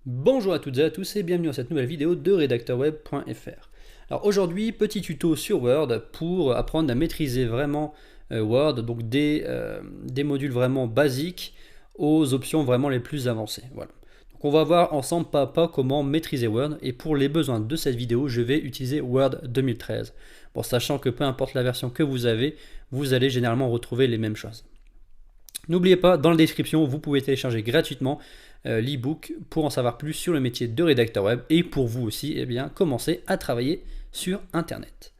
Bonjour à toutes et à tous et bienvenue dans cette nouvelle vidéo de redacteurweb.fr. Alors aujourd'hui, petit tuto sur Word pour apprendre à maîtriser vraiment Word, donc des modules vraiment basiques aux options vraiment les plus avancées. Voilà. Donc on va voir ensemble pas à pas comment maîtriser Word, et pour les besoins de cette vidéo, je vais utiliser Word 2013. Bon, sachant que peu importe la version que vous avez, vous allez généralement retrouver les mêmes choses. N'oubliez pas, dans la description, vous pouvez télécharger gratuitement l'ebook pour en savoir plus sur le métier de rédacteur web et pour vous aussi, commencer à travailler sur Internet.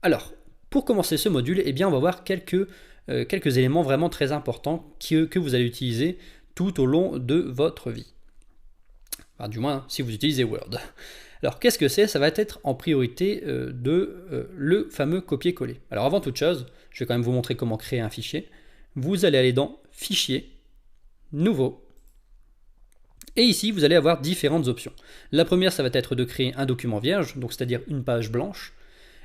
Alors, pour commencer ce module, on va voir quelques éléments vraiment très importants que vous allez utiliser tout au long de votre vie. Enfin, du moins, si vous utilisez Word. Alors, qu'est-ce que c'est? Ça va être en priorité le fameux copier-coller. Alors, avant toute chose, je vais quand même vous montrer comment créer un fichier. Vous allez aller dans Fichier, Nouveau, et ici vous allez avoir différentes options. La première, ça va être de créer un document vierge, donc c'est-à-dire une page blanche,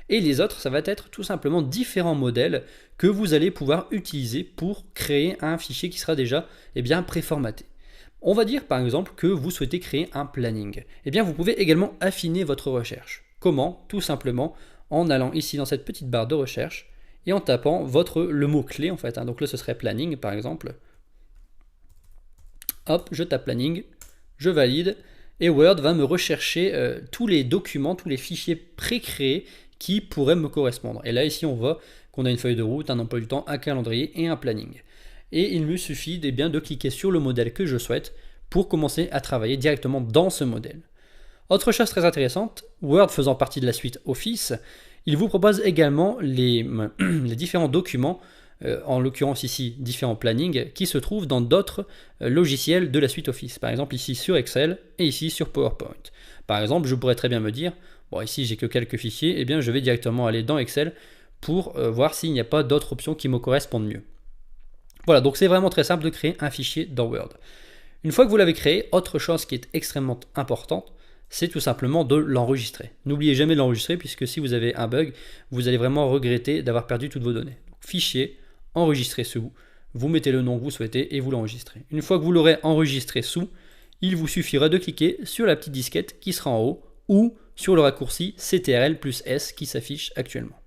et les autres, ça va être tout simplement différents modèles que vous allez pouvoir utiliser pour créer un fichier qui sera déjà préformaté. On va dire par exemple que vous souhaitez créer un planning. Vous pouvez également affiner votre recherche. Comment? Tout simplement en allant ici dans cette petite barre de recherche et en tapant le mot-clé en fait. Donc là, ce serait planning par exemple. Hop, je tape planning, je valide, et Word va me rechercher tous les documents, tous les fichiers pré-créés qui pourraient me correspondre. Et là, ici, on voit qu'on a une feuille de route, un emploi du temps, un calendrier et un planning. Et il me suffit de cliquer sur le modèle que je souhaite pour commencer à travailler directement dans ce modèle. Autre chose très intéressante, Word faisant partie de la suite Office, il vous propose également les différents documents, en l'occurrence ici différents plannings, qui se trouvent dans d'autres logiciels de la suite Office. Par exemple ici sur Excel et ici sur PowerPoint. Par exemple, je pourrais très bien me dire, bon ici j'ai que quelques fichiers, je vais directement aller dans Excel pour voir s'il n'y a pas d'autres options qui me correspondent mieux. Voilà, donc c'est vraiment très simple de créer un fichier dans Word. Une fois que vous l'avez créé, autre chose qui est extrêmement importante, c'est tout simplement de l'enregistrer. N'oubliez jamais de l'enregistrer, puisque si vous avez un bug, vous allez vraiment regretter d'avoir perdu toutes vos données. Donc, fichier, enregistrer sous, vous mettez le nom que vous souhaitez et vous l'enregistrez. Une fois que vous l'aurez enregistré sous, il vous suffira de cliquer sur la petite disquette qui sera en haut ou sur le raccourci CTRL plus S qui s'affiche actuellement.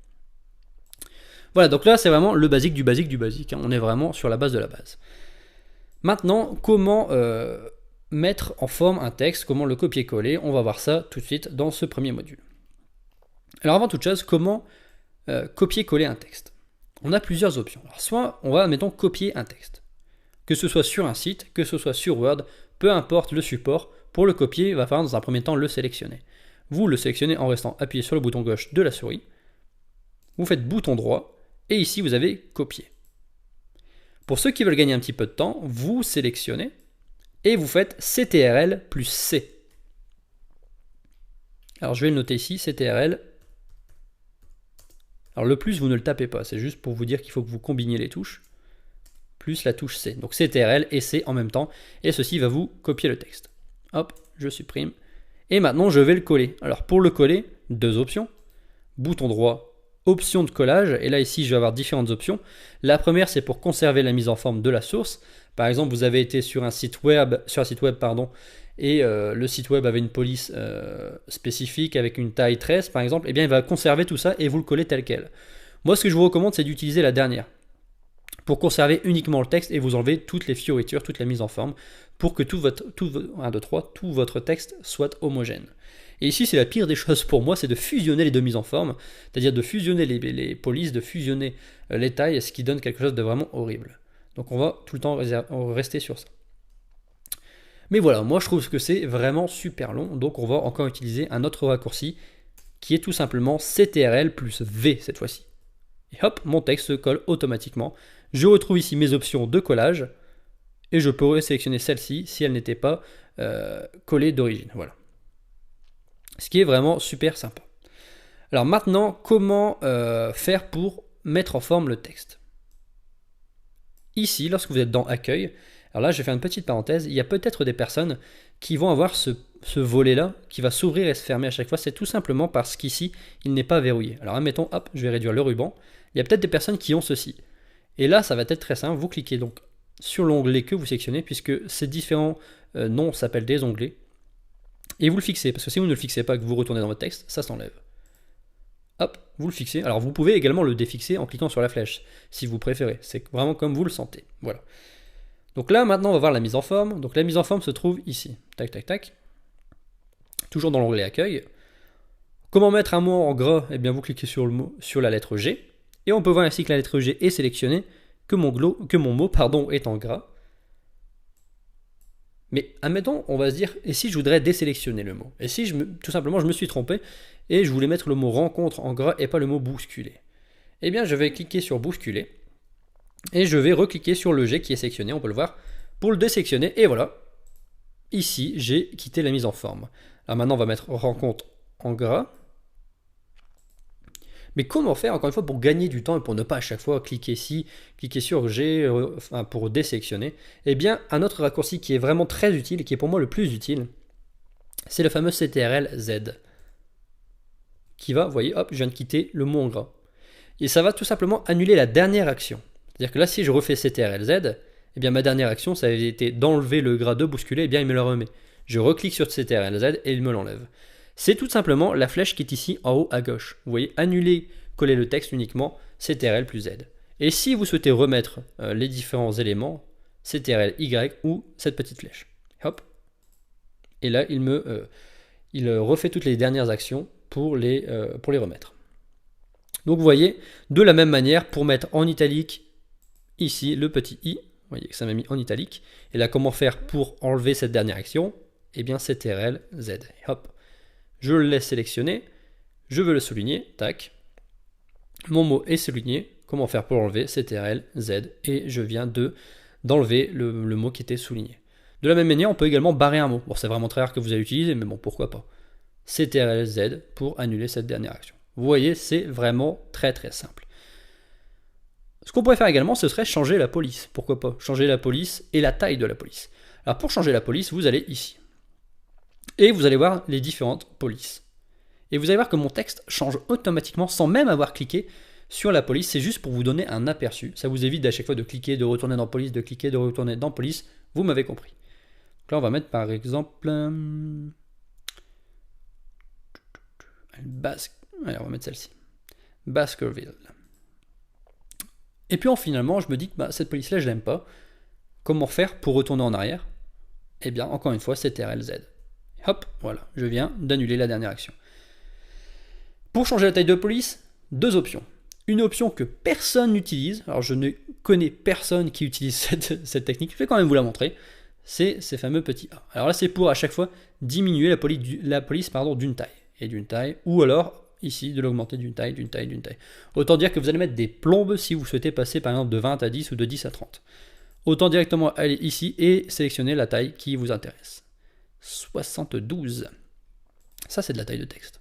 Voilà, donc là c'est vraiment le basique du basique du basique, on est vraiment sur la base de la base. Maintenant, comment mettre en forme un texte, comment le copier-coller? On va voir ça tout de suite dans ce premier module. Alors avant toute chose, comment copier-coller un texte? On a plusieurs options. Alors soit on va, mettons, copier un texte. Que ce soit sur un site, que ce soit sur Word, peu importe le support, pour le copier, il va falloir dans un premier temps le sélectionner. Vous le sélectionnez en restant appuyé sur le bouton gauche de la souris. Vous faites bouton droit, et ici vous avez copier. Pour ceux qui veulent gagner un petit peu de temps, vous sélectionnez et vous faites CTRL plus C. Alors je vais le noter ici, CTRL. Alors le plus, vous ne le tapez pas, c'est juste pour vous dire qu'il faut que vous combiniez les touches, plus la touche C. Donc CTRL et C en même temps, et ceci va vous copier le texte. Hop, je supprime. Et maintenant je vais le coller. Alors pour le coller, deux options. Bouton droit, option de collage, et là ici je vais avoir différentes options. La première, c'est pour conserver la mise en forme de la source. Par exemple, vous avez été sur un site web, et le site web avait une police spécifique avec une taille 13 par exemple, il va conserver tout ça et vous le collez tel quel. Moi, ce que je vous recommande, c'est d'utiliser la dernière pour conserver uniquement le texte et vous enlever toutes les fioritures, toute la mise en forme, pour que tout votre texte soit homogène. Et ici, c'est la pire des choses pour moi, c'est de fusionner les deux mises en forme, c'est-à-dire de fusionner les polices, de fusionner les tailles, ce qui donne quelque chose de vraiment horrible. Donc on va tout le temps rester sur ça. Mais voilà, moi je trouve que c'est vraiment super long, donc on va encore utiliser un autre raccourci qui est tout simplement CTRL plus V cette fois-ci. Et hop, mon texte se colle automatiquement. Je retrouve ici mes options de collage, et je pourrais sélectionner celle-ci si elle n'était pas collée d'origine. Voilà. Ce qui est vraiment super sympa. Alors maintenant, comment faire pour mettre en forme le texte? Ici, lorsque vous êtes dans Accueil, alors là je vais faire une petite parenthèse, il y a peut-être des personnes qui vont avoir ce volet-là qui va s'ouvrir et se fermer à chaque fois, c'est tout simplement parce qu'ici, il n'est pas verrouillé. Alors admettons, hop, je vais réduire le ruban, il y a peut-être des personnes qui ont ceci. Et là, ça va être très simple, vous cliquez donc sur l'onglet que vous sélectionnez, puisque ces différents noms s'appellent des onglets. et vous le fixez, parce que si vous ne le fixez pas, que vous retournez dans votre texte, ça s'enlève. Hop, vous le fixez. Alors vous pouvez également le défixer en cliquant sur la flèche, si vous préférez. C'est vraiment comme vous le sentez. Voilà. Donc là, maintenant, on va voir la mise en forme. Donc la mise en forme se trouve ici. Tac, tac, tac. Toujours dans l'onglet accueil. Comment mettre un mot en gras? Eh bien, vous cliquez sur le mot, sur la lettre G. Et on peut voir ici que la lettre G est sélectionnée, que mon mot est en gras. Mais admettons, on va se dire, et si je voudrais désélectionner le mot? Et si tout simplement je me suis trompé et je voulais mettre le mot rencontre en gras et pas le mot bousculer? Eh bien, je vais cliquer sur bousculer et je vais recliquer sur le G qui est sélectionné, on peut le voir, pour le désélectionner. Et voilà, ici, j'ai quitté la mise en forme. Alors maintenant, on va mettre rencontre en gras. Mais comment faire, encore une fois, pour gagner du temps et pour ne pas à chaque fois cliquer ici, cliquer sur G pour désélectionner? Eh bien, un autre raccourci qui est vraiment très utile et qui est pour moi le plus utile, c'est le fameux CTRL-Z. Qui va, vous voyez, hop, je viens de quitter le mot en gras. Et ça va tout simplement annuler la dernière action. C'est-à-dire que là, si je refais CTRL-Z, eh bien ma dernière action, ça avait été d'enlever le gras de bousculer, eh bien il me le remet. Je reclique sur CTRL-Z et il me l'enlève. C'est tout simplement la flèche qui est ici en haut à gauche. Vous voyez, annuler, coller le texte uniquement, CTRL plus Z. Et si vous souhaitez remettre les différents éléments, CTRL Y ou cette petite flèche. Hop. Et là, il refait toutes les dernières actions pour les remettre. Donc vous voyez, de la même manière, pour mettre en italique, ici, le petit i, vous voyez que ça m'a mis en italique. Et là, comment faire pour enlever cette dernière action? Eh bien, CTRL Z. Hop. Je le laisse sélectionner, je veux le souligner, tac. Mon mot est souligné, comment faire pour l'enlever? CTRL Z, et je viens d'enlever le mot qui était souligné. De la même manière, on peut également barrer un mot. Bon, c'est vraiment très rare que vous allez utiliser, mais bon, pourquoi pas. CTRL Z pour annuler cette dernière action. Vous voyez, c'est vraiment très très simple. Ce qu'on pourrait faire également, ce serait changer la police. Pourquoi pas? Changer la police et la taille de la police. Alors pour changer la police, vous allez ici. Et vous allez voir les différentes polices. Et vous allez voir que mon texte change automatiquement sans même avoir cliqué sur la police. C'est juste pour vous donner un aperçu. Ça vous évite à chaque fois de cliquer, de retourner dans police, de cliquer, de retourner dans police. Vous m'avez compris. Donc là, on va mettre par exemple... Allez, on va mettre celle-ci. Baskerville. Et puis finalement, je me dis que cette police-là, je l'aime pas. Comment faire pour retourner en arrière? Eh bien, encore une fois, CTRL-Z. Hop, voilà, je viens d'annuler la dernière action. Pour changer la taille de police, deux options. Une option que personne n'utilise, alors je ne connais personne qui utilise cette technique, je vais quand même vous la montrer, c'est ces fameux petits A. Alors là, c'est pour à chaque fois diminuer la police d'une taille, et d'une taille, ou alors ici de l'augmenter d'une taille, d'une taille, d'une taille. Autant dire que vous allez mettre des plombes si vous souhaitez passer par exemple de 20 à 10 ou de 10 à 30. Autant directement aller ici et sélectionner la taille qui vous intéresse. 72. Ça, c'est de la taille de texte.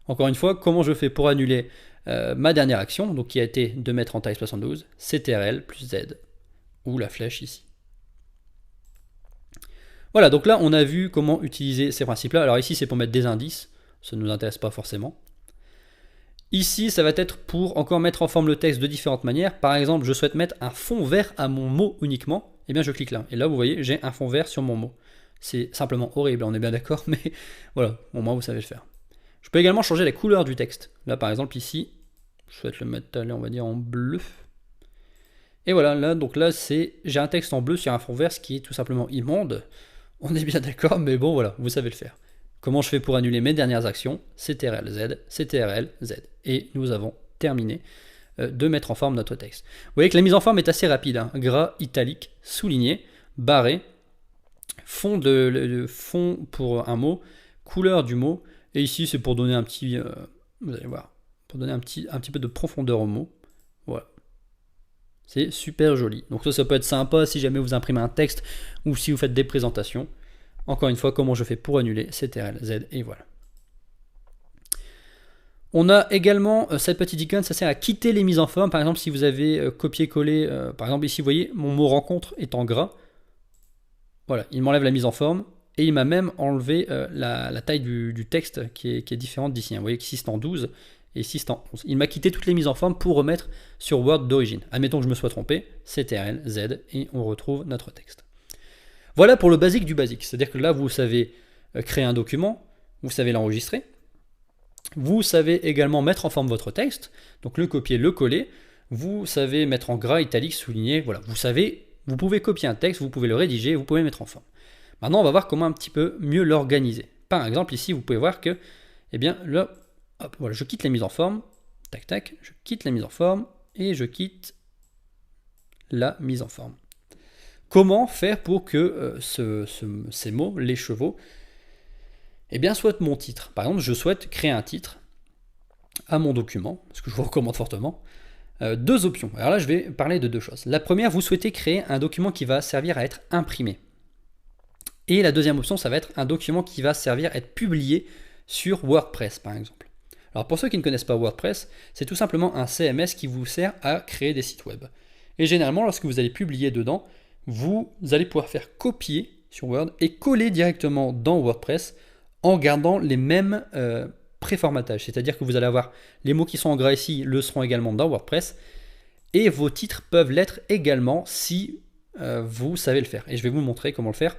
Encore une fois, comment je fais pour annuler ma dernière action, donc qui a été de mettre en taille 72, CTRL plus Z, ou la flèche ici. Voilà, donc là, on a vu comment utiliser ces principes-là. Alors ici, c'est pour mettre des indices, ça ne nous intéresse pas forcément. Ici, ça va être pour encore mettre en forme le texte de différentes manières. Par exemple, je souhaite mettre un fond vert à mon mot uniquement, et bien je clique là. Et là, vous voyez, j'ai un fond vert sur mon mot. C'est simplement horrible, on est bien d'accord, mais voilà, au moins vous savez le faire. Je peux également changer la couleur du texte. Là, par exemple, ici, je souhaite le mettre, on va dire, en bleu. Et voilà, là, donc là, j'ai un texte en bleu sur un fond vert, ce qui est tout simplement immonde. On est bien d'accord, mais bon, voilà, vous savez le faire. Comment je fais pour annuler mes dernières actions? CTRL-Z, CTRL-Z. Et nous avons terminé de mettre en forme notre texte. Vous voyez que la mise en forme est assez rapide. Hein. Gras, italique, souligné, barré, fond pour un mot, couleur du mot. Et ici, c'est pour donner un petit... vous allez voir, pour donner un petit peu de profondeur au mot. Voilà. C'est super joli. Donc ça peut être sympa si jamais vous imprimez un texte ou si vous faites des présentations. Encore une fois, comment je fais pour annuler? CTRL-Z et voilà. On a également cette petite icône, ça sert à quitter les mises en forme. Par exemple, si vous avez copié-collé, par exemple ici, vous voyez, mon mot rencontre est en gras. Voilà, il m'enlève la mise en forme et il m'a même enlevé la taille du texte qui est différente d'ici. Vous voyez qu'ici c'est en 12 et ici c'est en 11. Il m'a quitté toutes les mises en forme pour remettre sur Word d'origine. Admettons que je me sois trompé, CTRL-Z et on retrouve notre texte. Voilà pour le basique du basique, c'est-à-dire que là vous savez créer un document, vous savez l'enregistrer. Vous savez également mettre en forme votre texte, donc le copier, le coller. Vous savez mettre en gras, italique, souligner, voilà. Vous pouvez copier un texte, vous pouvez le rédiger, vous pouvez le mettre en forme. Maintenant, on va voir comment un petit peu mieux l'organiser. Par exemple, ici, vous pouvez voir que, eh bien, là, hop, voilà, je quitte la mise en forme, tac, tac, je quitte la mise en forme, et je quitte la mise en forme. Comment faire pour que ces mots, les chevaux, eh bien, soient mon titre. Par exemple, je souhaite créer un titre à mon document, ce que je vous recommande fortement. Deux options. Alors là, je vais parler de deux choses. La première, vous souhaitez créer un document qui va servir à être imprimé. Et la deuxième option, ça va être un document qui va servir à être publié sur WordPress, par exemple. Alors pour ceux qui ne connaissent pas WordPress, c'est tout simplement un CMS qui vous sert à créer des sites web. Et généralement, lorsque vous allez publier dedans, vous allez pouvoir faire copier sur Word et coller directement dans WordPress en gardant les mêmes préformatages. C'est-à-dire que vous allez avoir les mots qui sont en gras ici, le seront également dans WordPress. Et vos titres peuvent l'être également si vous savez le faire. Et je vais vous montrer comment le faire.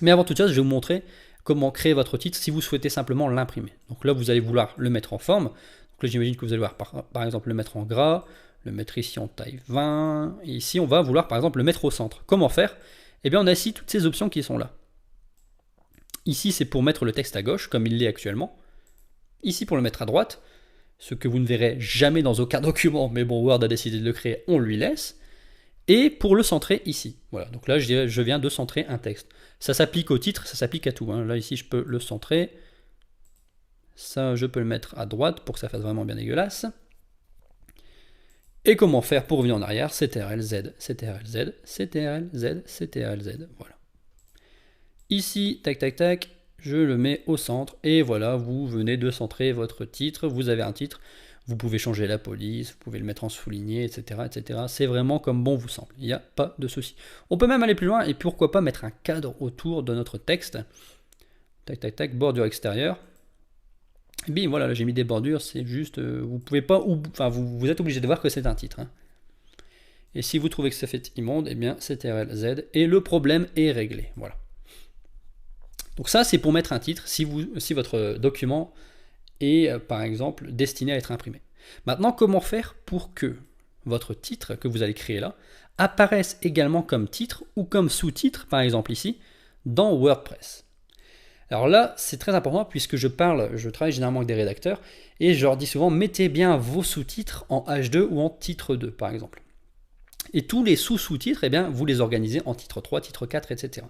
Mais avant toute chose, je vais vous montrer comment créer votre titre si vous souhaitez simplement l'imprimer. Donc là, vous allez vouloir le mettre en forme. Donc là, j'imagine que vous allez voir par exemple le mettre en gras, le mettre ici en taille 20. Et ici, on va vouloir par exemple le mettre au centre. Comment faire? Eh bien, on a ici toutes ces options qui sont là. Ici, c'est pour mettre le texte à gauche, comme il l'est actuellement. Ici, pour le mettre à droite, ce que vous ne verrez jamais dans aucun document, mais bon, Word a décidé de le créer, on lui laisse. Et pour le centrer ici. Voilà, donc là, je viens de centrer un texte. Ça s'applique au titre, ça s'applique à tout. Hein. Là, ici, je peux le centrer. Ça, je peux le mettre à droite pour que ça fasse vraiment bien dégueulasse. Et comment faire pour revenir en arrière? CTRL-Z, CTRL-Z, CTRL-Z, CTRL-Z. Voilà. Ici, tac, tac, tac, je le mets au centre. Et voilà, vous venez de centrer votre titre. Vous avez un titre. Vous pouvez changer la police, vous pouvez le mettre en souligné, etc. etc. C'est vraiment comme bon vous semble. Il n'y a pas de souci. On peut même aller plus loin et pourquoi pas mettre un cadre autour de notre texte. Tac, tac, tac, bordure extérieure. Et bien voilà, là j'ai mis des bordures, c'est juste, vous pouvez pas, enfin vous êtes obligé de voir que c'est un titre. Hein. Et si vous trouvez que ça fait immonde, eh bien CTRL-Z et le problème est réglé. Voilà. Donc ça c'est pour mettre un titre si votre document est par exemple destiné à être imprimé. Maintenant, comment faire pour que votre titre que vous allez créer là apparaisse également comme titre ou comme sous-titre, par exemple ici, dans WordPress? Alors là, c'est très important puisque je travaille généralement avec des rédacteurs et je leur dis souvent, mettez bien vos sous-titres en H2 ou en titre 2 par exemple. Et tous les sous-sous-titres, eh bien, vous les organisez en titre 3, titre 4, etc.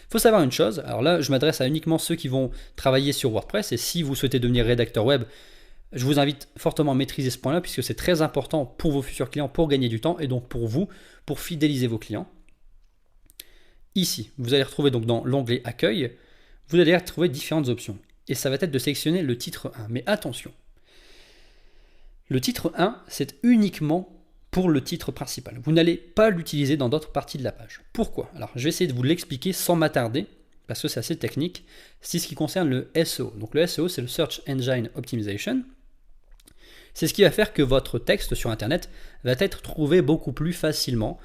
Il faut savoir une chose, alors là, je m'adresse à uniquement ceux qui vont travailler sur WordPress et si vous souhaitez devenir rédacteur web, je vous invite fortement à maîtriser ce point-là puisque c'est très important pour vos futurs clients pour gagner du temps et donc pour vous, pour fidéliser vos clients. Ici, vous allez retrouver donc dans l'onglet Accueil, vous allez retrouver différentes options. Et ça va être de sélectionner le titre 1. Mais attention, le titre 1, c'est uniquement pour le titre principal. Vous n'allez pas l'utiliser dans d'autres parties de la page. Pourquoi? Alors, je vais essayer de vous l'expliquer sans m'attarder, parce que c'est assez technique. C'est ce qui concerne le SEO. Donc le SEO, c'est le Search Engine Optimization. C'est ce qui va faire que votre texte sur Internet va être trouvé beaucoup plus facilement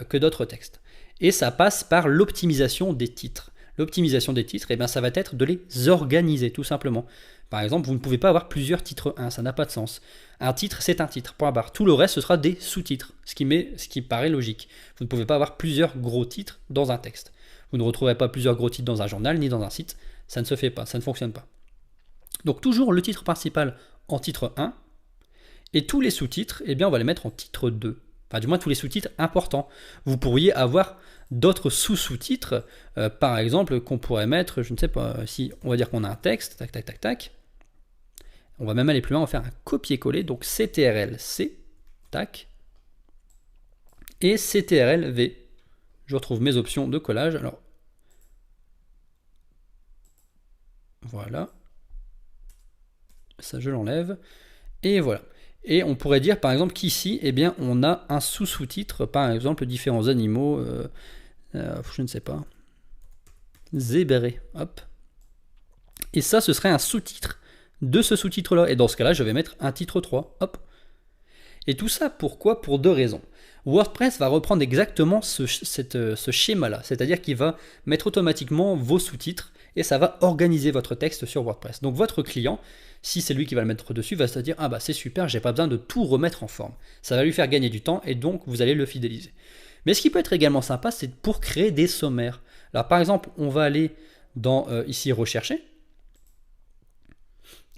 que d'autres textes. Et ça passe par l'optimisation des titres. L'optimisation des titres, eh bien, ça va être de les organiser, tout simplement. Par exemple, vous ne pouvez pas avoir plusieurs titres 1, ça n'a pas de sens. Un titre, c'est un titre, point barre. Tout le reste, ce sera des sous-titres, ce qui paraît logique. Vous ne pouvez pas avoir plusieurs gros titres dans un texte. Vous ne retrouverez pas plusieurs gros titres dans un journal, ni dans un site. Ça ne se fait pas, ça ne fonctionne pas. Donc toujours le titre principal en titre 1, et tous les sous-titres, eh bien, on va les mettre en titre 2. Enfin, du moins, tous les sous-titres importants. Vous pourriez avoir d'autres sous-sous-titres, par exemple, qu'on pourrait mettre, je ne sais pas, si on va dire qu'on a un texte, tac, tac, tac, tac. On va même aller plus loin, on va faire un copier-coller, donc CTRL-C, tac, et CTRL-V. Je retrouve mes options de collage, alors, voilà, ça je l'enlève, et voilà. Et on pourrait dire par exemple qu'ici, eh bien, on a un sous-sous-titre, par exemple différents animaux, je ne sais pas, zébrés, hop. Et ça, ce serait un sous-titre de ce sous-titre-là. Et dans ce cas-là, je vais mettre un titre 3, hop. Et tout ça, pourquoi? Pour deux raisons. WordPress va reprendre exactement ce schéma-là, c'est-à-dire qu'il va mettre automatiquement vos sous-titres et ça va organiser votre texte sur WordPress. Donc votre client, si c'est lui qui va le mettre dessus, va se dire « Ah bah c'est super, j'ai pas besoin de tout remettre en forme ». Ça va lui faire gagner du temps et donc vous allez le fidéliser. Mais ce qui peut être également sympa, c'est pour créer des sommaires. Alors par exemple, on va aller dans ici « Rechercher ».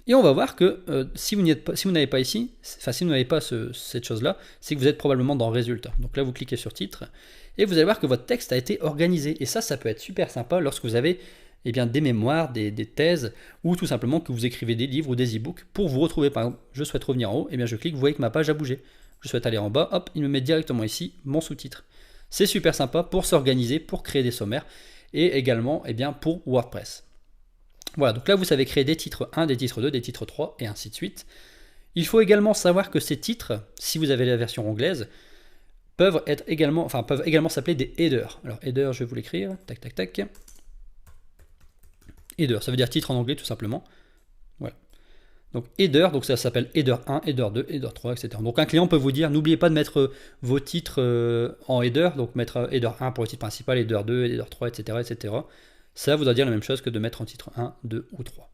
Et on va voir que si vous n'avez pas ici, enfin si vous n'avez pas cette chose-là, c'est que vous êtes probablement dans Résultats. Donc là, vous cliquez sur Titre et vous allez voir que votre texte a été organisé. Et ça peut être super sympa lorsque vous avez des mémoires, des thèses, ou tout simplement que vous écrivez des livres ou des e-books pour vous retrouver. Par exemple, je souhaite revenir en haut, et bien je clique, vous voyez que ma page a bougé. Je souhaite aller en bas, hop, il me met directement ici mon sous-titre. C'est super sympa pour s'organiser, pour créer des sommaires, et également pour WordPress. Voilà, donc là vous savez créer des titres 1, des titres 2, des titres 3 et ainsi de suite. Il faut également savoir que ces titres, si vous avez la version anglaise, peuvent également s'appeler des headers. Alors header, je vais vous l'écrire, tac tac tac. Header, ça veut dire titre en anglais tout simplement. Voilà. Donc header, donc ça s'appelle header 1, header 2, header 3, etc. Donc un client peut vous dire, n'oubliez pas de mettre vos titres en header, donc mettre header 1 pour le titre principal, header 2, header 3, etc. etc. Ça voudra dire la même chose que de mettre en titre 1, 2 ou 3.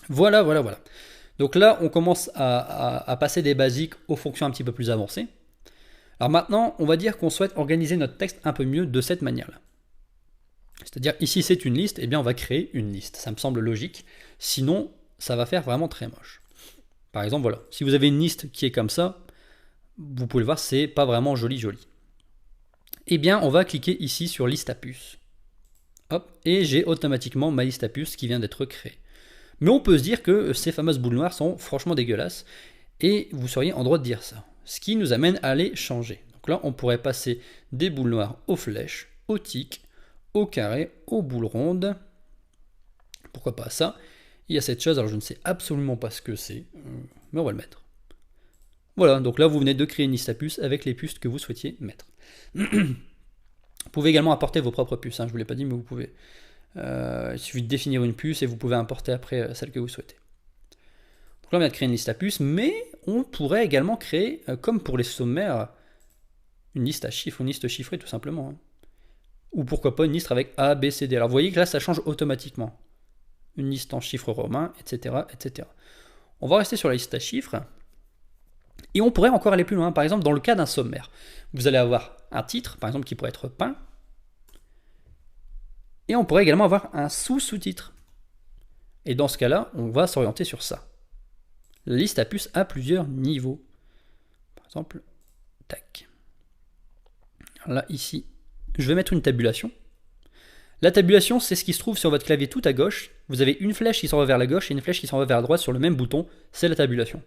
Voilà. Donc là, on commence à passer des basiques aux fonctions un petit peu plus avancées. Alors maintenant, on va dire qu'on souhaite organiser notre texte un peu mieux de cette manière-là. C'est-à-dire, ici c'est une liste, et bien on va créer une liste. Ça me semble logique. Sinon, ça va faire vraiment très moche. Par exemple, voilà. Si vous avez une liste qui est comme ça, vous pouvez le voir, c'est pas vraiment joli. Eh bien, on va cliquer ici sur liste à puces. Hop, et j'ai automatiquement ma liste à puces qui vient d'être créée. Mais on peut se dire que ces fameuses boules noires sont franchement dégueulasses, et vous seriez en droit de dire ça. Ce qui nous amène à les changer. Donc là, on pourrait passer des boules noires aux flèches, aux tics, aux carrés, aux boules rondes. Pourquoi pas ça? Il y a cette chose, alors je ne sais absolument pas ce que c'est, mais on va le mettre. Voilà, donc là, vous venez de créer une liste à puces avec les puces que vous souhaitiez mettre. Vous pouvez également apporter vos propres puces, je ne vous l'ai pas dit, mais vous pouvez. Il suffit de définir une puce et vous pouvez importer après celle que vous souhaitez. Donc là, on vient de créer une liste à puces, mais on pourrait également créer, comme pour les sommaires, une liste à chiffres, une liste chiffrée tout simplement. Ou pourquoi pas une liste avec A, B, C, D. Alors vous voyez que là, ça change automatiquement. Une liste en chiffres romains, etc., etc. On va rester sur la liste à chiffres. Et on pourrait encore aller plus loin. Par exemple, dans le cas d'un sommaire, vous allez avoir un titre, par exemple, qui pourrait être pain. Et on pourrait également avoir un sous-sous-titre. Et dans ce cas-là, on va s'orienter sur ça. La liste à puces a plusieurs niveaux. Par exemple, tac. Là, ici, je vais mettre une tabulation. La tabulation, c'est ce qui se trouve sur votre clavier tout à gauche. Vous avez une flèche qui s'en va vers la gauche et une flèche qui s'en va vers la droite sur le même bouton. C'est la tabulation.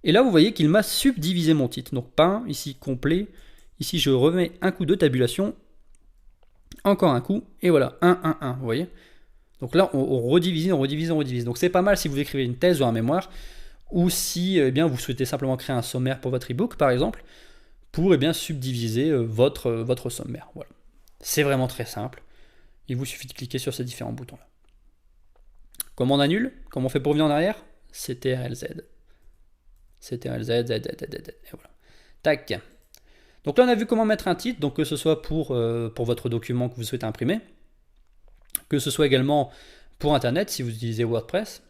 Et là, vous voyez qu'il m'a subdivisé mon titre. Donc, pain, ici, complet. Ici, je remets un coup de tabulation. Encore un coup. Et voilà, 1, 1, 1. Vous voyez? Donc là, on redivise. Donc, c'est pas mal si vous écrivez une thèse ou un mémoire. Ou si vous souhaitez simplement créer un sommaire pour votre e-book, par exemple. Pour subdiviser votre sommaire. Voilà. C'est vraiment très simple. Il vous suffit de cliquer sur ces différents boutons-là. Comment on annule? Comment on fait pour revenir en arrière? CTRL-Z. CTRL-Z, Z, et voilà. Tac. Donc là, on a vu comment mettre un titre, donc que ce soit pour votre document que vous souhaitez imprimer, que ce soit également pour Internet, si vous utilisez WordPress.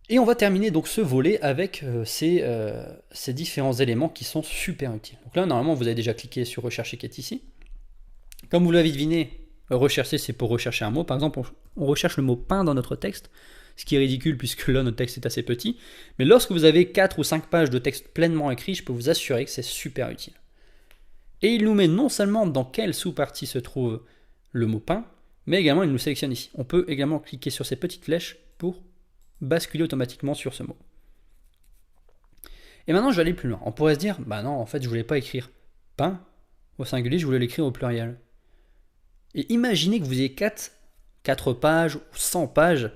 Et on va terminer donc ce volet avec ces différents éléments qui sont super utiles. Donc là, normalement, vous avez déjà cliqué sur Rechercher qui est ici. Comme vous l'avez deviné, rechercher, c'est pour rechercher un mot. Par exemple, on recherche le mot pain dans notre texte, ce qui est ridicule puisque là, notre texte est assez petit. Mais lorsque vous avez 4 ou 5 pages de texte pleinement écrit, je peux vous assurer que c'est super utile. Et il nous met non seulement dans quelle sous-partie se trouve le mot pain, mais également il nous sélectionne ici. On peut également cliquer sur ces petites flèches pour basculer automatiquement sur ce mot. Et maintenant, je vais aller plus loin. On pourrait se dire, bah non, en fait, je voulais pas écrire pain au singulier, je voulais l'écrire au pluriel. Et imaginez que vous ayez 4 pages ou 100 pages,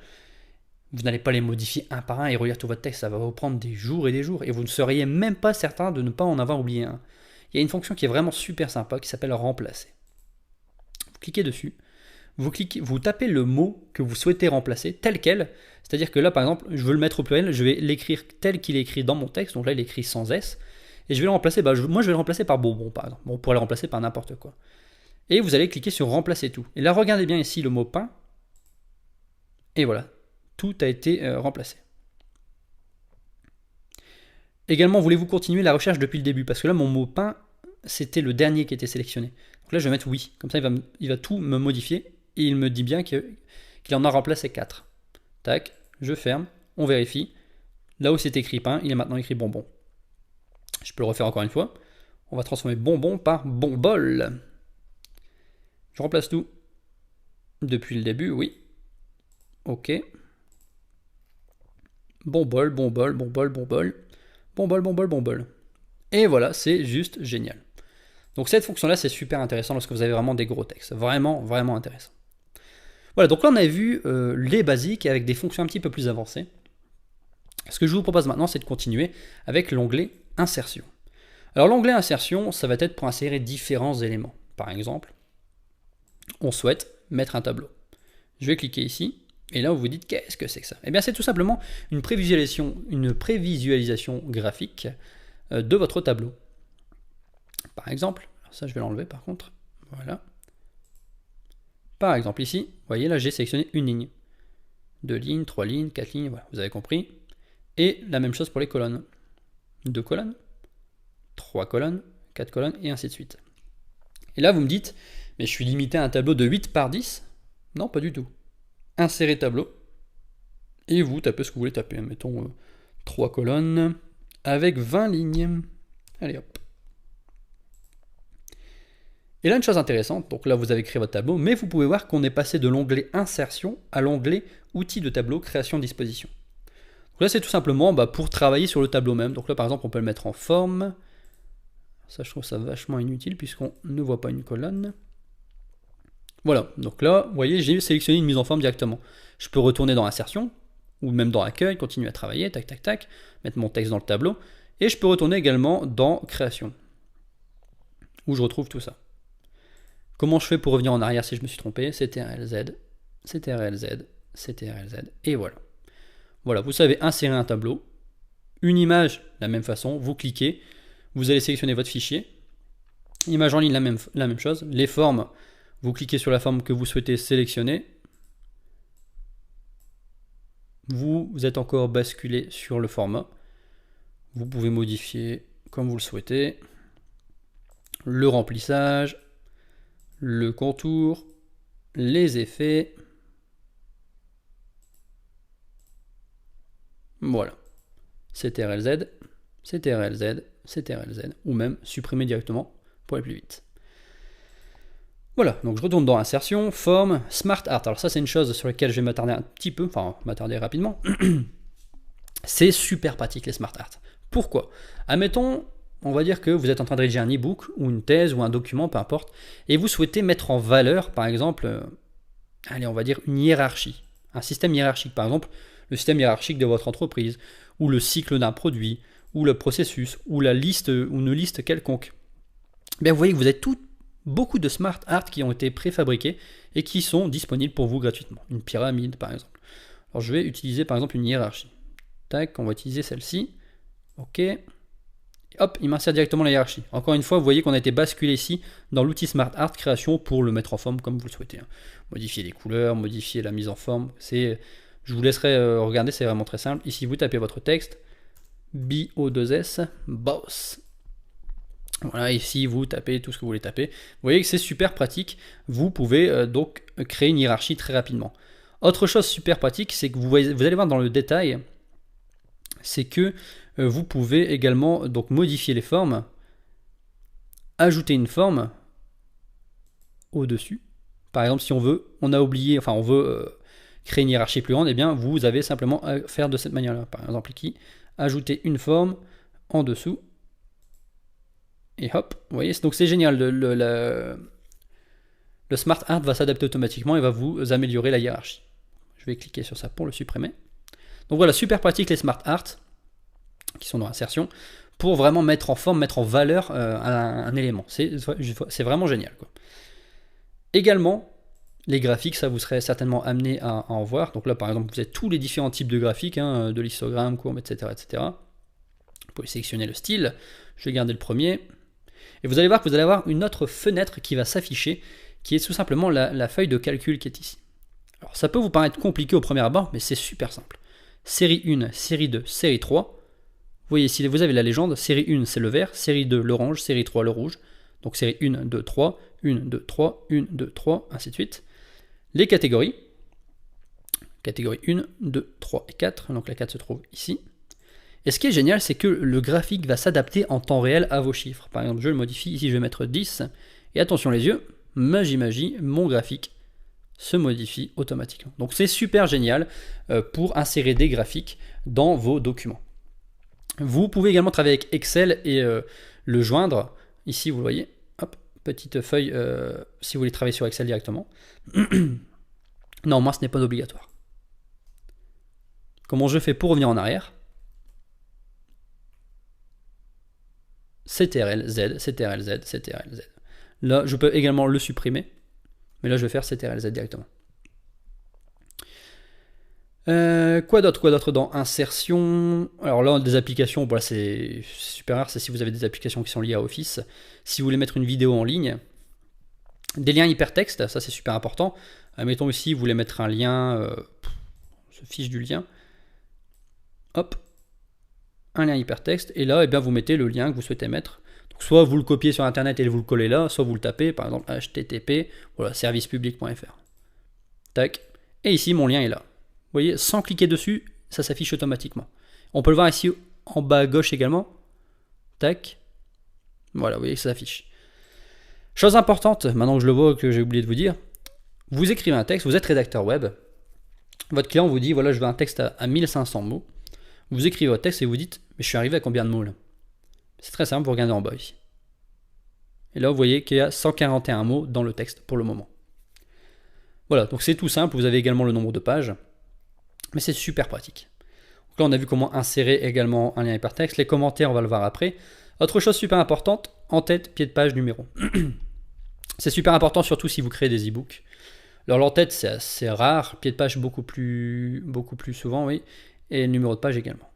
vous n'allez pas les modifier un par un et relire tout votre texte, ça va vous prendre des jours, et vous ne seriez même pas certain de ne pas en avoir oublié un. Il y a une fonction qui est vraiment super sympa qui s'appelle remplacer. Vous cliquez dessus, vous cliquez, vous tapez le mot que vous souhaitez remplacer tel quel. C'est-à-dire que là, par exemple, je veux le mettre au pluriel, je vais l'écrire tel qu'il est écrit dans mon texte. Donc là, il est écrit sans S. Et je vais le remplacer, moi je vais le remplacer par bonbon, par exemple. Bon, on pourrait le remplacer par n'importe quoi. Et vous allez cliquer sur remplacer tout. Et là, regardez bien ici le mot pain. Et voilà, tout a été remplacé. Également, voulez-vous continuer la recherche depuis le début? Parce que là, mon mot pain, c'était le dernier qui était sélectionné. Donc là, je vais mettre oui. Comme ça, il va tout me modifier. Et il me dit bien qu'il en a remplacé 4. Tac, je ferme, on vérifie. Là où c'est écrit pain, il est maintenant écrit bonbon. Je peux le refaire encore une fois. On va transformer bonbon par bonbol. Je remplace tout. Depuis le début, oui. Ok. Bonbol, bonbol, bonbol, bonbol. Bonbol, bonbol, bonbol. Et voilà, c'est juste génial. Donc cette fonction-là, c'est super intéressant lorsque vous avez vraiment des gros textes. Vraiment, vraiment intéressant. Voilà, donc là on a vu les basiques avec des fonctions un petit peu plus avancées. Ce que je vous propose maintenant, c'est de continuer avec l'onglet insertion. Alors l'onglet insertion, ça va être pour insérer différents éléments. Par exemple, on souhaite mettre un tableau. Je vais cliquer ici, et là vous vous dites qu'est-ce que c'est que ça? Eh bien c'est tout simplement une prévisualisation graphique de votre tableau. Par exemple, alors ça je vais l'enlever par contre, voilà. Par exemple ici, vous voyez là j'ai sélectionné une ligne. 2 lignes, 3 lignes, 4 lignes, voilà, vous avez compris. Et la même chose pour les colonnes. 2 colonnes, 3 colonnes, 4 colonnes, et ainsi de suite. Et là vous me dites, mais je suis limité à un tableau de 8 par 10? Non, pas du tout. Insérer tableau, et vous tapez ce que vous voulez taper. Mettons 3 colonnes, avec 20 lignes. Allez hop. Et là, une chose intéressante, donc là vous avez créé votre tableau, mais vous pouvez voir qu'on est passé de l'onglet insertion à l'onglet outils de tableau, création, disposition. Donc là c'est tout simplement pour travailler sur le tableau même. Donc là par exemple on peut le mettre en forme. Ça je trouve ça vachement inutile puisqu'on ne voit pas une colonne. Voilà, donc là vous voyez j'ai sélectionné une mise en forme directement. Je peux retourner dans insertion, ou même dans accueil, continuer à travailler, tac tac tac, mettre mon texte dans le tableau, et je peux retourner également dans création, où je retrouve tout ça. Comment je fais pour revenir en arrière si je me suis trompé? CTRL-Z, CTRL-Z, CTRL-Z, et voilà. Voilà, vous savez insérer un tableau, une image, de la même façon, vous cliquez, vous allez sélectionner votre fichier, image en ligne, la même chose, les formes, vous cliquez sur la forme que vous souhaitez sélectionner, vous êtes encore basculé sur le format, vous pouvez modifier comme vous le souhaitez, le remplissage, le contour, les effets. Voilà. CTRL-Z, CTRL-Z, CTRL-Z, ou même supprimer directement pour aller plus vite. Voilà, donc je retourne dans insertion, forme, Smart Art. Alors ça c'est une chose sur laquelle je vais m'attarder un petit peu, enfin m'attarder rapidement. C'est super pratique les Smart Art. Pourquoi? Admettons, on va dire que vous êtes en train de rédiger un e-book ou une thèse ou un document, peu importe, et vous souhaitez mettre en valeur, par exemple, allez, on va dire une hiérarchie, un système hiérarchique, par exemple, le système hiérarchique de votre entreprise, ou le cycle d'un produit, ou le processus, ou la liste, ou une liste quelconque. Bien, vous voyez que vous avez beaucoup de Smart Art qui ont été préfabriqués et qui sont disponibles pour vous gratuitement. Une pyramide, par exemple. Alors, je vais utiliser, par exemple, une hiérarchie. Tac, on va utiliser celle-ci. Ok. Hop, il m'insère directement la hiérarchie. Encore une fois, vous voyez qu'on a été basculé ici dans l'outil Smart Art Création pour le mettre en forme comme vous le souhaitez. Modifier les couleurs, modifier la mise en forme. Je vous laisserai regarder, c'est vraiment très simple. Ici, vous tapez votre texte. BO2S, boss. Voilà, ici, vous tapez tout ce que vous voulez taper. Vous voyez que c'est super pratique. Vous pouvez donc créer une hiérarchie très rapidement. Autre chose super pratique, c'est que vous allez voir dans le détail, c'est que vous pouvez également donc modifier les formes, ajouter une forme au-dessus. Par exemple, si on veut, on veut créer une hiérarchie plus grande, et bien vous avez simplement à faire de cette manière-là. Par exemple, ici, ajouter une forme en dessous, et hop, vous voyez, donc c'est génial. Le Smart Art va s'adapter automatiquement et va vous améliorer la hiérarchie. Je vais cliquer sur ça pour le supprimer. Donc voilà, super pratique les Smart Art qui sont dans l'insertion pour vraiment mettre en forme, mettre en valeur un élément. C'est vraiment génial, quoi. Également, Les graphiques, ça vous serez certainement amené à en voir. Donc là, par exemple, vous avez tous les différents types de graphiques, hein, de l'histogramme, courbe, etc., etc. Vous pouvez sélectionner le style. Je vais garder le premier. Et vous allez voir que vous allez avoir une autre fenêtre qui va s'afficher, qui est tout simplement la feuille de calcul qui est ici. Alors ça peut vous paraître compliqué au premier abord, mais c'est super simple. Série 1, série 2, série 3. Vous voyez ici, vous avez la légende. Série 1, c'est le vert. Série 2, l'orange. Série 3, le rouge. Donc série 1, 2, 3. 1, 2, 3. 1, 2, 3. Ainsi de suite. Les catégories. Catégorie 1, 2, 3 et 4. Donc la 4 se trouve ici. Et ce qui est génial, c'est que le graphique va s'adapter en temps réel à vos chiffres. Par exemple, je le modifie. Ici, je vais mettre 10. Et attention les yeux. Magie, mon graphique se modifie automatiquement. Donc c'est super génial pour insérer des graphiques dans vos documents. Vous pouvez également travailler avec Excel et le joindre. Ici, vous le voyez, hop, petite feuille si vous voulez travailler sur Excel directement. Normalement, ce n'est pas obligatoire. Comment je fais pour revenir en arrière? CTRL-Z, CTRL-Z, CTRL-Z. Là, je peux également le supprimer. Mais là, je vais faire CTRL-Z directement. Quoi d'autre dans insertion? Alors là, des applications, voilà, c'est super rare, c'est si vous avez des applications qui sont liées à Office. Si vous voulez mettre une vidéo en ligne, des liens hypertextes, ça c'est super important. Mettons ici, vous voulez mettre un lien, on se fiche du lien. Hop, un lien hypertexte, et là, eh bien, vous mettez le lien que vous souhaitez mettre. Donc, soit vous le copiez sur Internet et vous le collez là, soit vous le tapez, par exemple http, voilà, servicepublic.fr. Tac, et ici, mon lien est là. Vous voyez, sans cliquer dessus, ça s'affiche automatiquement. On peut le voir ici en bas à gauche également. Tac. Voilà, vous voyez que ça s'affiche. Chose importante, maintenant que je le vois, que j'ai oublié de vous dire, vous écrivez un texte, vous êtes rédacteur web, votre client vous dit, voilà, je veux un texte à 1500 mots. Vous écrivez votre texte et vous dites, mais je suis arrivé à combien de mots là? C'est très simple, vous regardez en bas ici. Et là, vous voyez qu'il y a 141 mots dans le texte pour le moment. Voilà, donc c'est tout simple, vous avez également le nombre de pages. Mais c'est super pratique. Donc là, on a vu comment insérer également un lien hypertexte. Les commentaires, on va le voir après. Autre chose super importante, en-tête, pied de page, numéro. C'est super important, surtout si vous créez des e-books. Alors l'en-tête, c'est assez rare. Pied de page, beaucoup plus souvent, oui. Et le numéro de page également.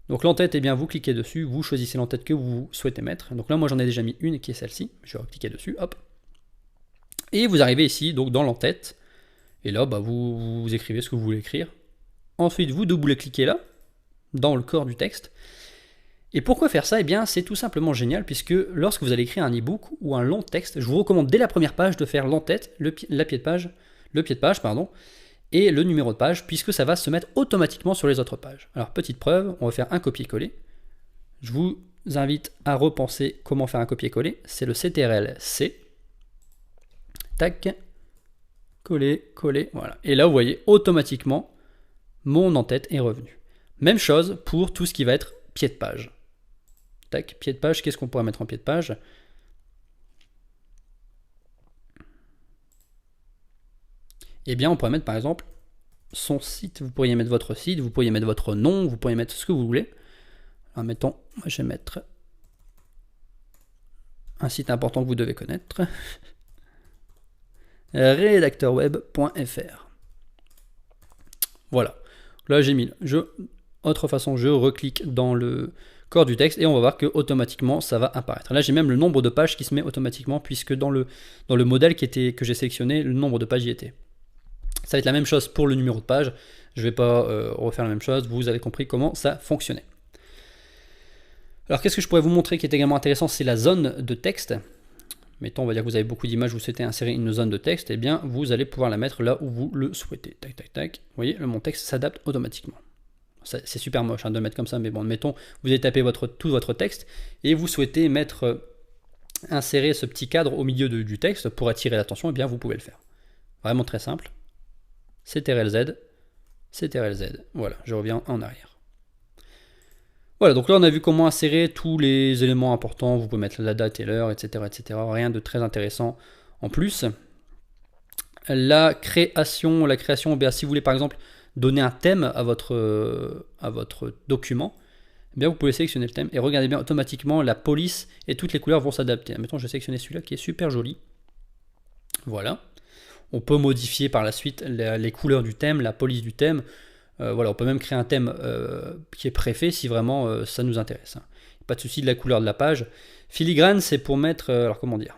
Donc l'en-tête, eh bien, vous cliquez dessus, vous choisissez l'en-tête que vous souhaitez mettre. Donc là, moi, j'en ai déjà mis une qui est celle-ci. Je vais cliquer dessus, hop. Et vous arrivez ici, donc dans l'en-tête. Et là, bah, vous écrivez ce que vous voulez écrire. Ensuite, vous double-cliquez là, dans le corps du texte. Et pourquoi faire ça? Eh bien, c'est tout simplement génial, puisque lorsque vous allez écrire un e-book ou un long texte, je vous recommande dès la première page de faire l'en-tête, le pied de page, et le numéro de page, puisque ça va se mettre automatiquement sur les autres pages. Alors, petite preuve, on va faire un copier-coller. Je vous invite à repenser comment faire un copier-coller. C'est le CTRL-C. Tac. Coller, coller, voilà. Et là, vous voyez, automatiquement, mon en-tête est revenu. Même chose pour tout ce qui va être pied de page. Tac, pied de page, qu'est-ce qu'on pourrait mettre en pied de page? Eh bien, on pourrait mettre par exemple son site. Vous pourriez mettre votre site, vous pourriez mettre votre nom, vous pourriez mettre ce que vous voulez. Alors, mettons, moi je vais mettre un site important que vous devez connaître. Rédacteurweb.fr. Voilà. Là, j'ai mis. Autre façon, je reclique dans le corps du texte et on va voir que automatiquement ça va apparaître. Là, j'ai même le nombre de pages qui se met automatiquement puisque dans le modèle que j'ai sélectionné, le nombre de pages y était. Ça va être la même chose pour le numéro de page. Je ne vais pas refaire la même chose. Vous avez compris comment ça fonctionnait. Alors, qu'est-ce que je pourrais vous montrer qui est également intéressant? C'est la zone de texte. Mettons, on va dire que vous avez beaucoup d'images, vous souhaitez insérer une zone de texte, et bien vous allez pouvoir la mettre là où vous le souhaitez. Tac, tac, tac. Vous voyez, mon texte s'adapte automatiquement. C'est super moche de le mettre comme ça, mais bon, mettons, vous avez tapé tout votre texte, et vous souhaitez insérer ce petit cadre au milieu du texte pour attirer l'attention, et bien vous pouvez le faire. Vraiment très simple. CTRL-Z, CTRL-Z. Voilà, je reviens en arrière. Voilà, donc là on a vu comment insérer tous les éléments importants, vous pouvez mettre la date et l'heure, etc., etc. Rien de très intéressant en plus. La création, bien, si vous voulez par exemple donner un thème à votre document, eh bien vous pouvez sélectionner le thème et regardez bien, automatiquement la police et toutes les couleurs vont s'adapter. Mettons, je vais sélectionner celui-là qui est super joli. Voilà. On peut modifier par la suite les couleurs du thème, la police du thème. Voilà, on peut même créer un thème qui est préfet si vraiment ça nous intéresse. Hein. Pas de souci de la couleur de la page. Filigrane, c'est pour mettre, alors comment dire,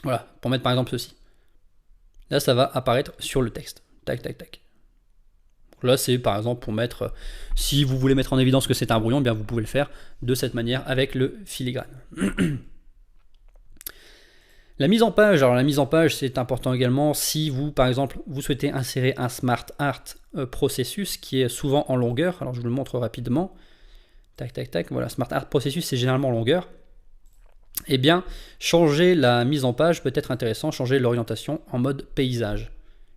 voilà, pour mettre par exemple ceci. Là, ça va apparaître sur le texte. Tac, tac, tac. Là, c'est par exemple pour mettre, si vous voulez mettre en évidence que c'est un brouillon, eh bien vous pouvez le faire de cette manière avec le filigrane. La mise en page, alors la mise en page c'est important également si vous par exemple vous souhaitez insérer un Smart Art processus qui est souvent en longueur, alors je vous le montre rapidement, tac tac tac, voilà, Smart Art processus c'est généralement en longueur, eh bien changer la mise en page peut être intéressant, changer l'orientation en mode paysage.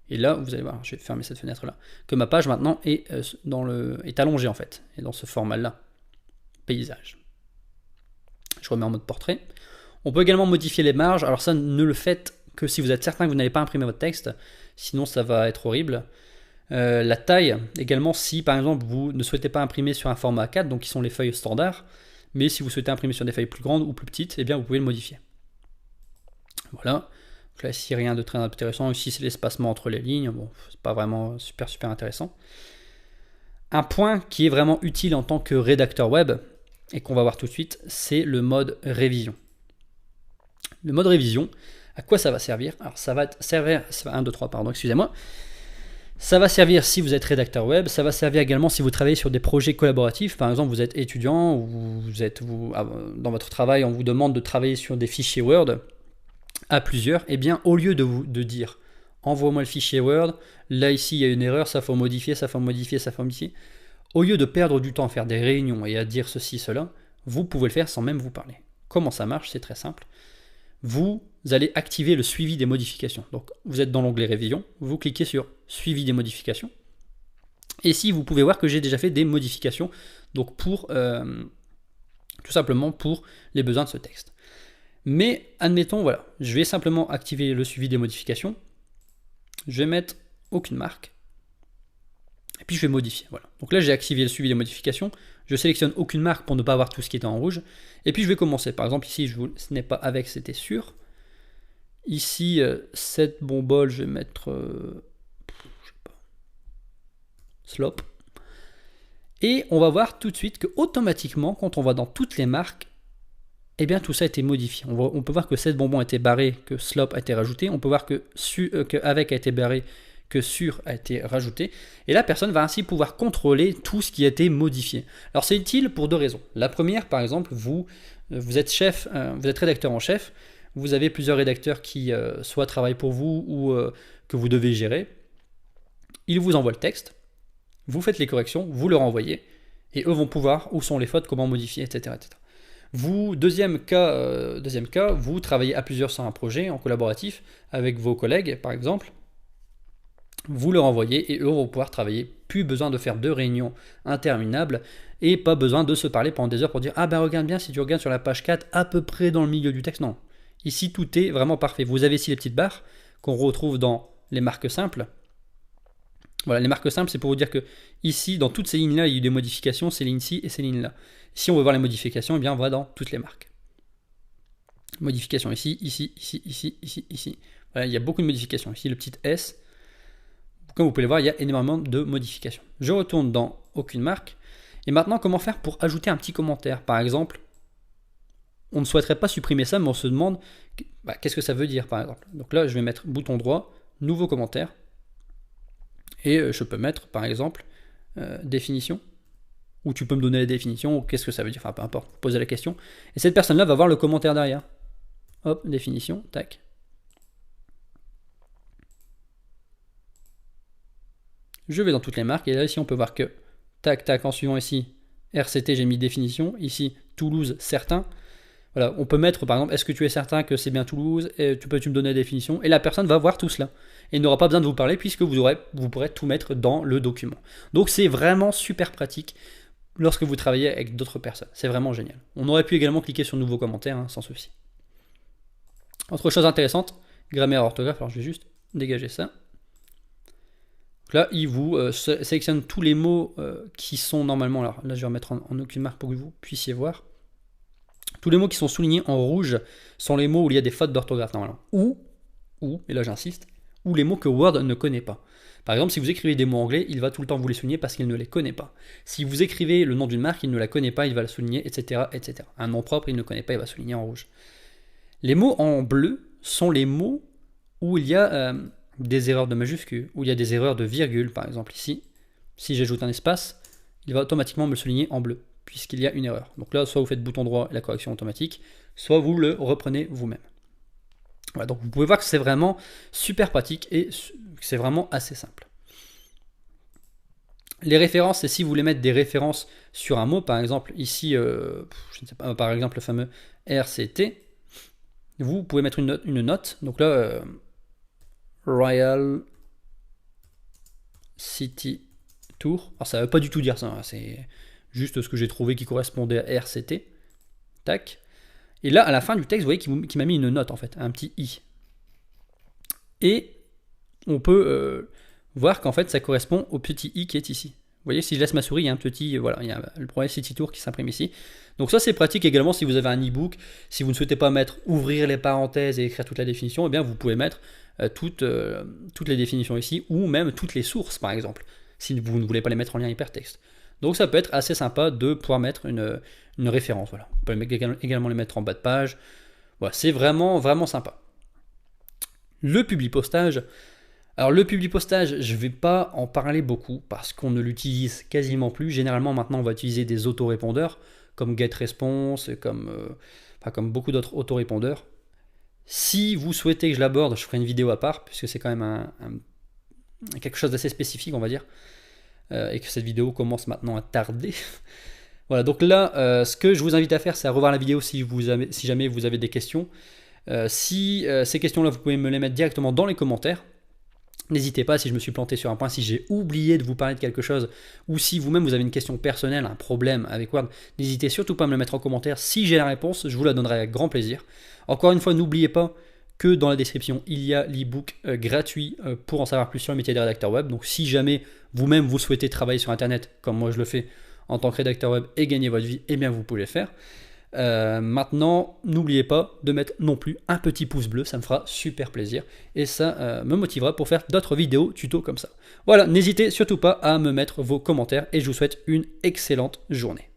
Et là vous allez voir, je vais fermer cette fenêtre là, que ma page maintenant est, est allongée en fait, et dans ce format là, paysage. Je remets en mode portrait. On peut également modifier les marges. Alors ça, ne le faites que si vous êtes certain que vous n'allez pas imprimer votre texte. Sinon, ça va être horrible. La taille, également, si par exemple vous ne souhaitez pas imprimer sur un format A4, donc qui sont les feuilles standards, mais si vous souhaitez imprimer sur des feuilles plus grandes ou plus petites, eh bien vous pouvez le modifier. Voilà. Donc là, ici, rien de très intéressant. Ici, c'est l'espacement entre les lignes. Bon, c'est pas vraiment super intéressant. Un point qui est vraiment utile en tant que rédacteur web, et qu'on va voir tout de suite, c'est le mode révision. Le mode révision, à quoi ça va servir? Alors ça va servir, 1, 2, 3, pardon, excusez-moi. Ça va servir si vous êtes rédacteur web, ça va servir également si vous travaillez sur des projets collaboratifs. Par exemple, vous êtes étudiant, ou dans votre travail, on vous demande de travailler sur des fichiers Word à plusieurs. Et bien, au lieu de dire envoie-moi le fichier Word, là ici il y a une erreur, ça faut modifier, ça faut modifier, ça faut modifier. Au lieu de perdre du temps à faire des réunions et à dire ceci, cela, vous pouvez le faire sans même vous parler. Comment ça marche? C'est très simple. Vous allez activer le suivi des modifications. Donc vous êtes dans l'onglet révision, vous cliquez sur suivi des modifications. Et ici vous pouvez voir que j'ai déjà fait des modifications, donc tout simplement pour les besoins de ce texte. Mais admettons, voilà, je vais simplement activer le suivi des modifications. Je vais mettre aucune marque. Et puis je vais modifier. Voilà. Donc là j'ai activé le suivi des modifications. Je sélectionne aucune marque pour ne pas avoir tout ce qui était en rouge. Et puis je vais commencer. Par exemple ici, ce n'est pas avec, c'était sûr. Ici, cette bombole, je vais mettre je sais pas, slop. Et on va voir tout de suite que automatiquement, quand on va dans toutes les marques, eh bien tout ça a été modifié. On peut voir que cette bonbon a été barré, que slop a été rajouté. On peut voir que avec a été barré, que sur a été rajouté. Et la personne va ainsi pouvoir contrôler tout ce qui a été modifié. Alors c'est utile pour deux raisons. La première, par exemple, vous êtes chef, vous êtes rédacteur en chef, vous avez plusieurs rédacteurs qui soit travaillent pour vous ou que vous devez gérer. Ils vous envoient le texte, vous faites les corrections, vous leur envoyez, et eux vont pouvoir où sont les fautes, comment modifier, etc. etc. Vous, deuxième cas, vous travaillez à plusieurs sur un projet en collaboratif avec vos collègues, par exemple. Vous leur envoyez et eux vont pouvoir travailler. Plus besoin de faire 2 réunions interminables et pas besoin de se parler pendant des heures pour dire ah ben regarde bien, si tu regardes sur la page 4 à peu près dans le milieu du texte. Non, ici tout est vraiment parfait. Vous avez ici les petites barres qu'on retrouve dans les marques simples. Voilà, les marques simples, c'est pour vous dire que ici, dans toutes ces lignes-là, il y a eu des modifications, ces lignes-ci et ces lignes-là. Si on veut voir les modifications, eh bien on va dans toutes les marques. Modifications ici, ici, ici, ici, ici, ici. Voilà, il y a beaucoup de modifications. Ici, le petit S. Comme vous pouvez le voir, il y a énormément de modifications. Je retourne dans aucune marque. Et maintenant, comment faire pour ajouter un petit commentaire? Par exemple, on ne souhaiterait pas supprimer ça, mais on se demande qu'est-ce que ça veut dire, par exemple. Donc là, je vais mettre bouton droit, nouveau commentaire. Et je peux mettre, par exemple, définition. Ou tu peux me donner la définition, ou qu'est-ce que ça veut dire, enfin peu importe, poser la question. Et cette personne-là va voir le commentaire derrière. Hop, définition, tac. Je vais dans toutes les marques et là ici on peut voir que tac tac en suivant ici RCT j'ai mis définition, ici Toulouse certain. Voilà, on peut mettre par exemple est-ce que tu es certain que c'est bien Toulouse et tu me donner la définition et la personne va voir tout cela et il n'aura pas besoin de vous parler puisque vous pourrez tout mettre dans le document. Donc c'est vraiment super pratique lorsque vous travaillez avec d'autres personnes, c'est vraiment génial. On aurait pu également cliquer sur nouveau commentaire hein, sans souci. Autre chose intéressante, grammaire orthographe, alors je vais juste dégager ça. Là, il vous sélectionne tous les mots qui sont normalement, alors là je vais remettre en aucune marque pour que vous puissiez voir. Tous les mots qui sont soulignés en rouge sont les mots où il y a des fautes d'orthographe normalement. Ou, et là j'insiste, ou les mots que Word ne connaît pas. Par exemple, si vous écrivez des mots anglais, il va tout le temps vous les souligner parce qu'il ne les connaît pas. Si vous écrivez le nom d'une marque, il ne la connaît pas, il va le souligner, etc., etc. Un nom propre, il ne connaît pas, il va souligner en rouge. Les mots en bleu sont les mots où il y a des erreurs de majuscules, où il y a des erreurs de virgule, par exemple ici. Si j'ajoute un espace, il va automatiquement me le souligner en bleu, puisqu'il y a une erreur. Donc là, soit vous faites bouton droit et la correction automatique, soit vous le reprenez vous-même. Voilà, donc vous pouvez voir que c'est vraiment super pratique et c'est vraiment assez simple. Les références, c'est si vous voulez mettre des références sur un mot, par exemple ici, je ne sais pas, par exemple le fameux RCT, vous pouvez mettre une note. Donc là, Royal City Tour. Alors ça ne veut pas du tout dire ça, hein, c'est juste ce que j'ai trouvé qui correspondait à RCT. Tac. Et là, à la fin du texte, vous voyez qu'il m'a mis une note en fait, un petit i. Et on peut voir qu'en fait ça correspond au petit i qui est ici. Vous voyez, si je laisse ma souris, il y a un petit, voilà, il y a le Royal City Tour qui s'imprime ici. Donc ça c'est pratique également si vous avez un e-book. Si vous ne souhaitez pas mettre ouvrir les parenthèses et écrire toute la définition, eh bien vous pouvez mettre toutes les définitions ici, ou même toutes les sources par exemple, si vous ne voulez pas les mettre en lien hypertexte. Donc ça peut être assez sympa de pouvoir mettre une référence. Voilà. Vous pouvez également les mettre en bas de page. Voilà, c'est vraiment, vraiment sympa. Le publipostage. Alors le publipostage, je ne vais pas en parler beaucoup parce qu'on ne l'utilise quasiment plus. Généralement maintenant on va utiliser des autorépondeurs comme GetResponse, comme beaucoup d'autres autorépondeurs. Si vous souhaitez que je l'aborde, je ferai une vidéo à part puisque c'est quand même quelque chose d'assez spécifique on va dire. Et que cette vidéo commence maintenant à tarder. Voilà, donc là, ce que je vous invite à faire, c'est à revoir la vidéo si jamais vous avez des questions. Si ces questions-là, vous pouvez me les mettre directement dans les commentaires. N'hésitez pas si je me suis planté sur un point, si j'ai oublié de vous parler de quelque chose, ou si vous-même vous avez une question personnelle, un problème avec Word, n'hésitez surtout pas à me le mettre en commentaire. Si j'ai la réponse, je vous la donnerai avec grand plaisir. Encore une fois, n'oubliez pas que dans la description, il y a l'e-book gratuit pour en savoir plus sur le métier de rédacteur web. Donc si jamais vous-même vous souhaitez travailler sur Internet, comme moi je le fais en tant que rédacteur web et gagner votre vie, eh bien vous pouvez le faire. Maintenant, n'oubliez pas de mettre non plus un petit pouce bleu, ça me fera super plaisir et ça me motivera pour faire d'autres vidéos tuto comme ça. Voilà, n'hésitez surtout pas à me mettre vos commentaires et je vous souhaite une excellente journée.